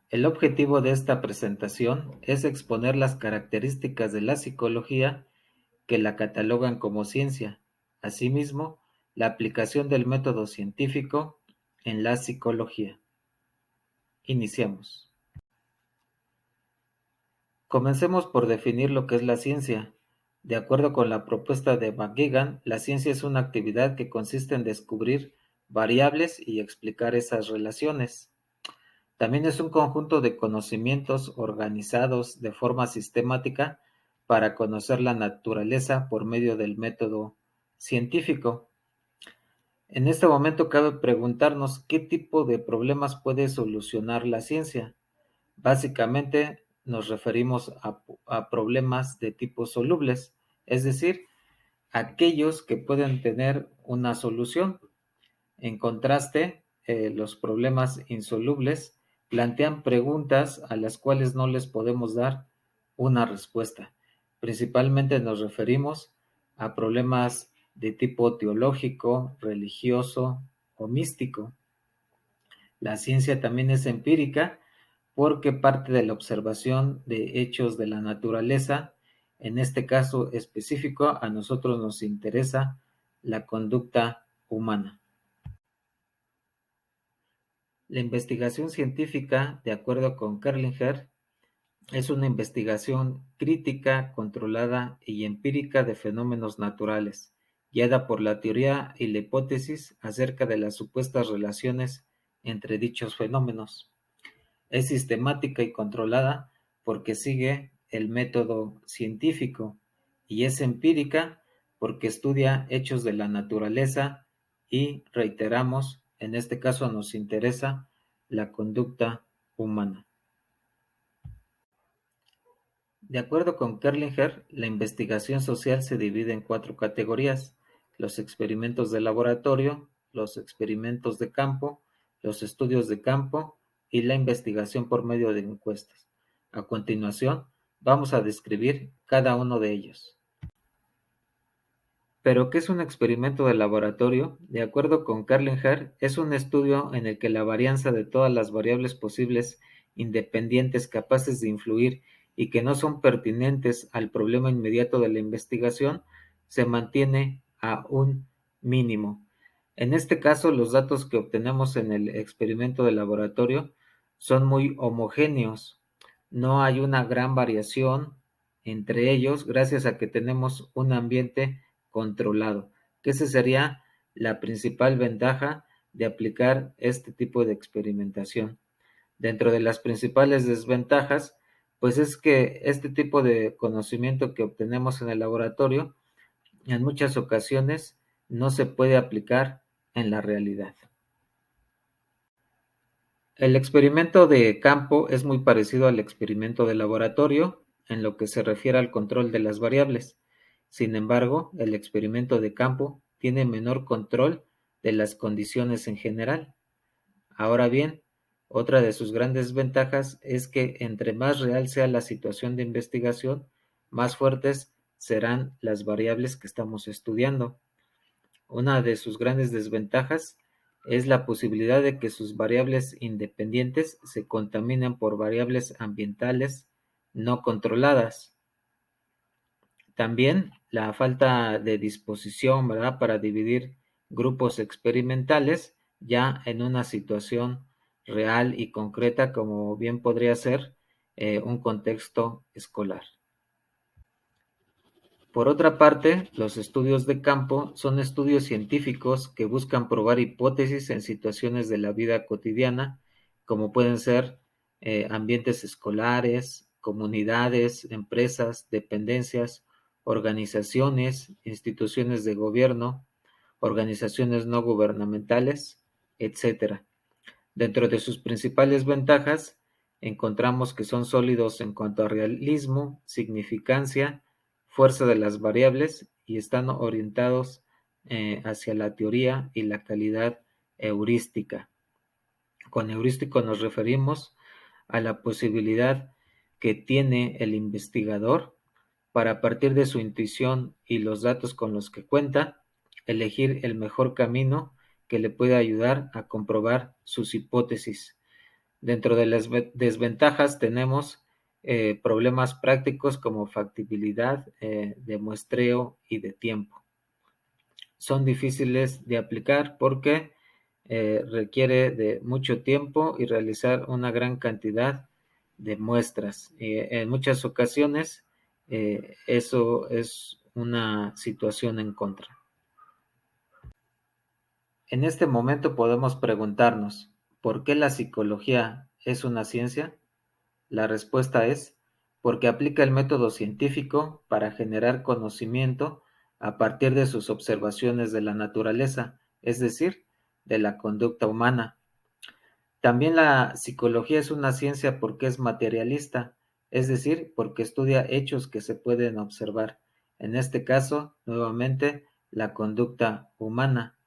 El objetivo de esta presentación es exponer las características de la psicología que la catalogan como ciencia, asimismo, la aplicación del método científico en la psicología. Iniciamos. Comencemos por definir lo que es la ciencia. De acuerdo con la propuesta de McGuigan, la ciencia es una actividad que consiste en descubrir variables y explicar esas relaciones. También es un conjunto de conocimientos organizados de forma sistemática para conocer la naturaleza por medio del método científico. En este momento cabe preguntarnos qué tipo de problemas puede solucionar la ciencia. Básicamente nos referimos a problemas de tipo solubles, es decir, aquellos que pueden tener una solución. En contraste, los problemas insolubles plantean preguntas a las cuales no les podemos dar una respuesta. Principalmente nos referimos a problemas de tipo teológico, religioso o místico. La ciencia también es empírica porque parte de la observación de hechos de la naturaleza. En este caso específico, a nosotros nos interesa la conducta humana. La investigación científica, de acuerdo con Kerlinger, es una investigación crítica, controlada y empírica de fenómenos naturales, guiada por la teoría y la hipótesis acerca de las supuestas relaciones entre dichos fenómenos. Es sistemática y controlada porque sigue el método científico y es empírica porque estudia hechos de la naturaleza y, reiteramos, en este caso nos interesa la conducta humana. De acuerdo con Kerlinger, la investigación social se divide en 4 categorías: los experimentos de laboratorio, los experimentos de campo, los estudios de campo y la investigación por medio de encuestas. A continuación, vamos a describir cada uno de ellos. ¿Pero qué es un experimento de laboratorio? De acuerdo con Kerlinger, es un estudio en el que la varianza de todas las variables posibles independientes capaces de influir y que no son pertinentes al problema inmediato de la investigación se mantiene a un mínimo. En este caso, los datos que obtenemos en el experimento de laboratorio son muy homogéneos. No hay una gran variación entre ellos gracias a que tenemos un ambiente controlado, que esa sería la principal ventaja de aplicar este tipo de experimentación. Dentro de las principales desventajas, pues es que este tipo de conocimiento que obtenemos en el laboratorio, en muchas ocasiones no se puede aplicar en la realidad. El experimento de campo es muy parecido al experimento de laboratorio en lo que se refiere al control de las variables. Sin embargo, el experimento de campo tiene menor control de las condiciones en general. Ahora bien, otra de sus grandes ventajas es que entre más real sea la situación de investigación, más fuertes serán las variables que estamos estudiando. Una de sus grandes desventajas es la posibilidad de que sus variables independientes se contaminen por variables ambientales no controladas. También la falta de disposición, ¿verdad?, para dividir grupos experimentales ya en una situación real y concreta, como bien podría ser un contexto escolar. Por otra parte, los estudios de campo son estudios científicos que buscan probar hipótesis en situaciones de la vida cotidiana, como pueden ser ambientes escolares, comunidades, empresas, dependencias, organizaciones, instituciones de gobierno, organizaciones no gubernamentales, etc. Dentro de sus principales ventajas, encontramos que son sólidos en cuanto a realismo, significancia, fuerza de las variables y están orientados hacia la teoría y la calidad heurística. Con heurístico nos referimos a la posibilidad que tiene el investigador para, a partir de su intuición y los datos con los que cuenta, elegir el mejor camino que le pueda ayudar a comprobar sus hipótesis. Dentro de las desventajas tenemos problemas prácticos como factibilidad, de muestreo y de tiempo. Son difíciles de aplicar porque requiere de mucho tiempo y realizar una gran cantidad de muestras. En muchas ocasiones eso es una situación en contra. En este momento podemos preguntarnos, ¿por qué la psicología es una ciencia? La respuesta es porque aplica el método científico para generar conocimiento a partir de sus observaciones de la naturaleza, es decir, de la conducta humana. También la psicología es una ciencia porque es materialista, es decir, porque estudia hechos que se pueden observar. En este caso, nuevamente, la conducta humana.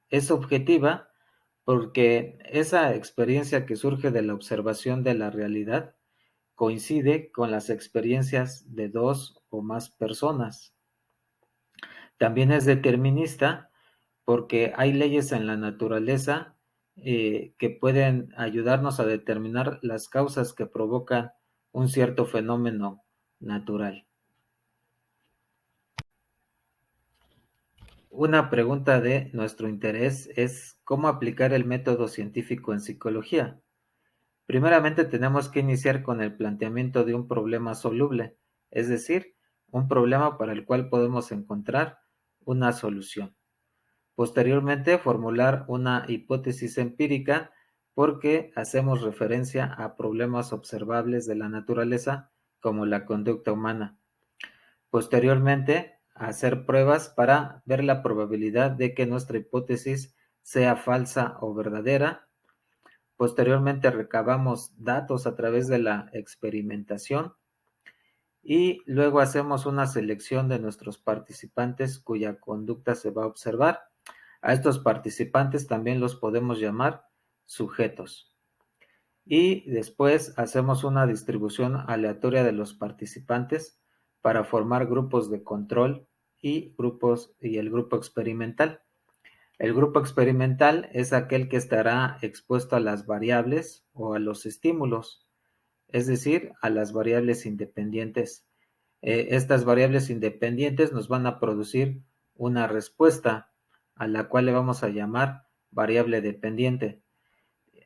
Es objetiva porque esa experiencia que surge de la observación de la realidad coincide con las experiencias de dos o más personas. También es determinista porque hay leyes en la naturaleza que pueden ayudarnos a determinar las causas que provocan un cierto fenómeno natural. Una pregunta de nuestro interés es cómo aplicar el método científico en psicología. Primeramente tenemos que iniciar con el planteamiento de un problema soluble, es decir, un problema para el cual podemos encontrar una solución. Posteriormente, formular una hipótesis empírica porque hacemos referencia a problemas observables de la naturaleza como la conducta humana. Posteriormente, hacer pruebas para ver la probabilidad de que nuestra hipótesis sea falsa o verdadera. Posteriormente recabamos datos a través de la experimentación y luego hacemos una selección de nuestros participantes cuya conducta se va a observar. A estos participantes también los podemos llamar sujetos. Y después hacemos una distribución aleatoria de los participantes para formar grupos de control y el grupo experimental. El grupo experimental es aquel que estará expuesto a las variables o a los estímulos, es decir, a las variables independientes. Estas variables independientes nos van a producir una respuesta a la cual le vamos a llamar variable dependiente.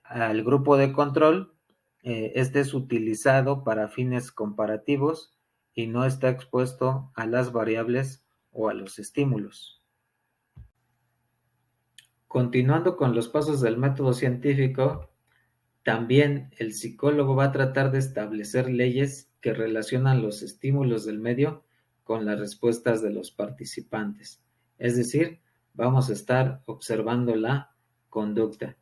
Al grupo de control, este es utilizado para fines comparativos y no está expuesto a las variables o a los estímulos. Continuando con los pasos del método científico, también el psicólogo va a tratar de establecer leyes que relacionan los estímulos del medio con las respuestas de los participantes. Es decir, vamos a estar observando la conducta.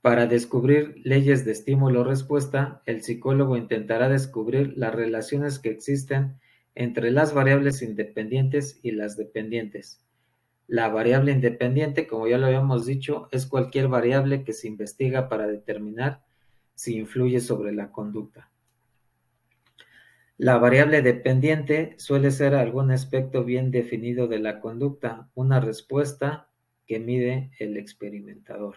Para descubrir leyes de estímulo-respuesta, el psicólogo intentará descubrir las relaciones que existen entre las variables independientes y las dependientes. La variable independiente, como ya lo habíamos dicho, es cualquier variable que se investiga para determinar si influye sobre la conducta. La variable dependiente suele ser algún aspecto bien definido de la conducta, una respuesta que mide el experimentador.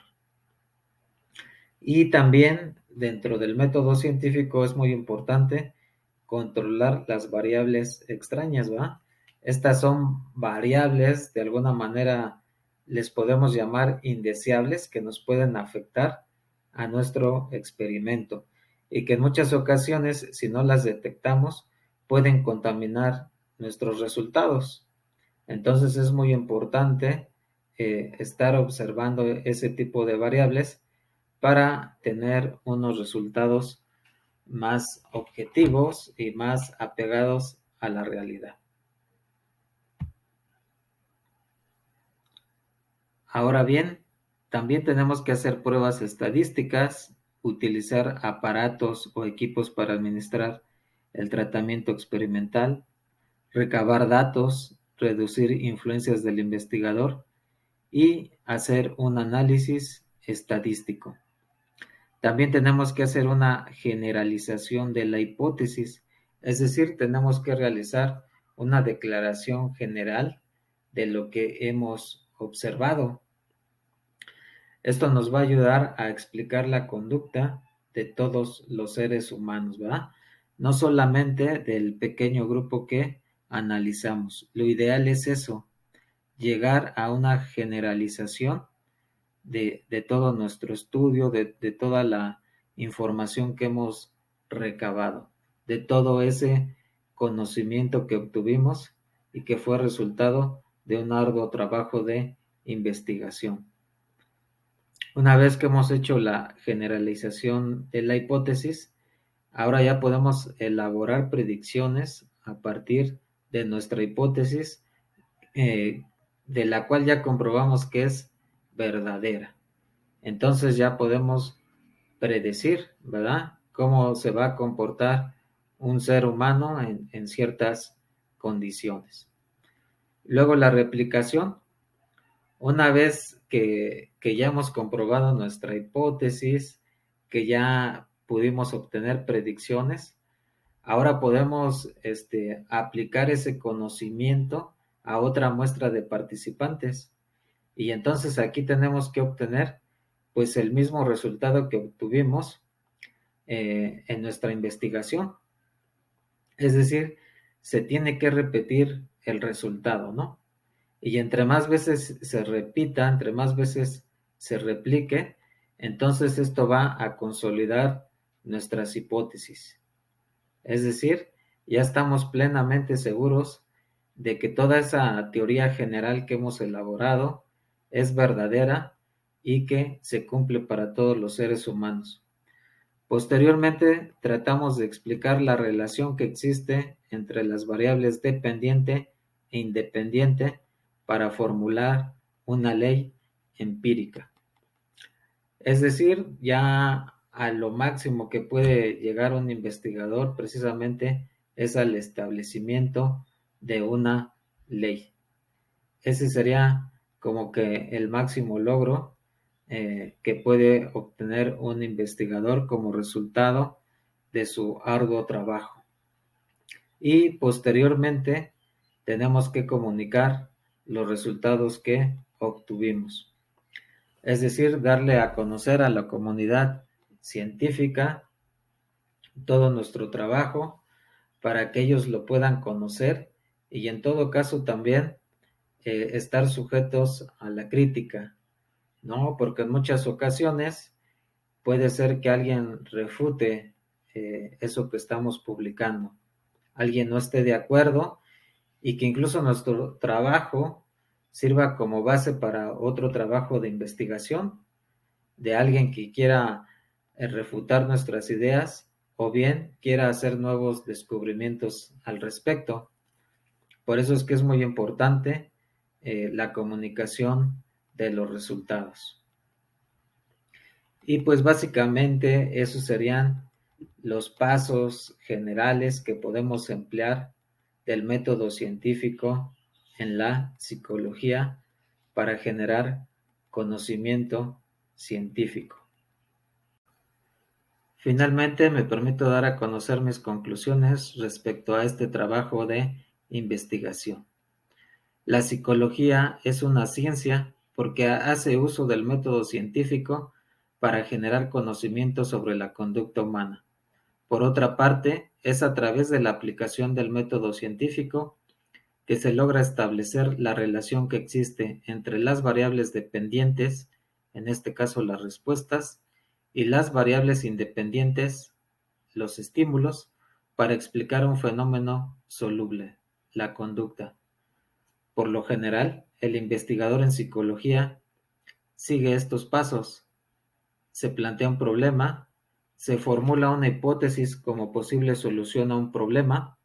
Y también dentro del método científico es muy importante controlar las variables extrañas, ¿verdad? Estas son variables, de alguna manera les podemos llamar indeseables, que nos pueden afectar a nuestro experimento y que en muchas ocasiones, si no las detectamos, pueden contaminar nuestros resultados. Entonces es muy importante estar observando ese tipo de variables para tener unos resultados más objetivos y más apegados a la realidad. Ahora bien, también tenemos que hacer pruebas estadísticas, utilizar aparatos o equipos para administrar el tratamiento experimental, recabar datos, reducir influencias del investigador y hacer un análisis estadístico. También tenemos que hacer una generalización de la hipótesis, es decir, tenemos que realizar una declaración general de lo que hemos observado. Esto nos va a ayudar a explicar la conducta de todos los seres humanos, ¿verdad? No solamente del pequeño grupo que analizamos. Lo ideal es eso, llegar a una generalización de todo nuestro estudio, de toda la información que hemos recabado, de todo ese conocimiento que obtuvimos y que fue resultado de un arduo trabajo de investigación. Una vez que hemos hecho la generalización de la hipótesis, ahora ya podemos elaborar predicciones a partir de nuestra hipótesis, de la cual ya comprobamos que es verdadera. Entonces ya podemos predecir, ¿verdad? Cómo se va a comportar un ser humano en ciertas condiciones. Luego la replicación. Una vez que ya hemos comprobado nuestra hipótesis, que ya pudimos obtener predicciones, ahora podemos aplicar ese conocimiento a otra muestra de participantes. Y entonces aquí tenemos que obtener pues el mismo resultado que obtuvimos en nuestra investigación. Es decir, se tiene que repetir el resultado, ¿no? Y entre más veces se repita, entre más veces se replique, entonces esto va a consolidar nuestras hipótesis. Es decir, ya estamos plenamente seguros de que toda esa teoría general que hemos elaborado es verdadera y que se cumple para todos los seres humanos. Posteriormente, tratamos de explicar la relación que existe entre las variables dependiente e independiente para formular una ley empírica. Es decir, ya a lo máximo que puede llegar un investigador precisamente es al establecimiento de una ley. Ese sería como que el máximo logro que puede obtener un investigador como resultado de su arduo trabajo. Y posteriormente tenemos que comunicar los resultados que obtuvimos. Es decir, darle a conocer a la comunidad científica todo nuestro trabajo para que ellos lo puedan conocer y en todo caso también estar sujetos a la crítica, ¿no? Porque en muchas ocasiones puede ser que alguien refute eso que estamos publicando, alguien no esté de acuerdo y que incluso nuestro trabajo sirva como base para otro trabajo de investigación de alguien que quiera refutar nuestras ideas o bien quiera hacer nuevos descubrimientos al respecto. Por eso es que es muy importante la comunicación de los resultados. Y pues básicamente esos serían los pasos generales que podemos emplear del método científico en la psicología para generar conocimiento científico. Finalmente, me permito dar a conocer mis conclusiones respecto a este trabajo de investigación. La psicología es una ciencia porque hace uso del método científico para generar conocimiento sobre la conducta humana. Por otra parte, es a través de la aplicación del método científico que se logra establecer la relación que existe entre las variables dependientes, en este caso las respuestas, y las variables independientes, los estímulos, para explicar un fenómeno soluble, la conducta. Por lo general, el investigador en psicología sigue estos pasos. Se plantea un problema, se formula una hipótesis como posible solución a un problema,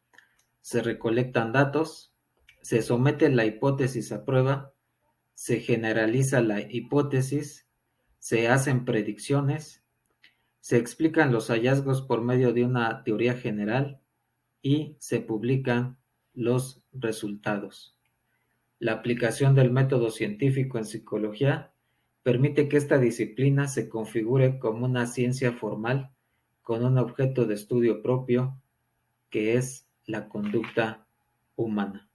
se recolectan datos, se somete la hipótesis a prueba, se generaliza la hipótesis, se hacen predicciones, se explican los hallazgos por medio de una teoría general y se publican los resultados. La aplicación del método científico en psicología permite que esta disciplina se configure como una ciencia formal con un objeto de estudio propio, que es la conducta humana.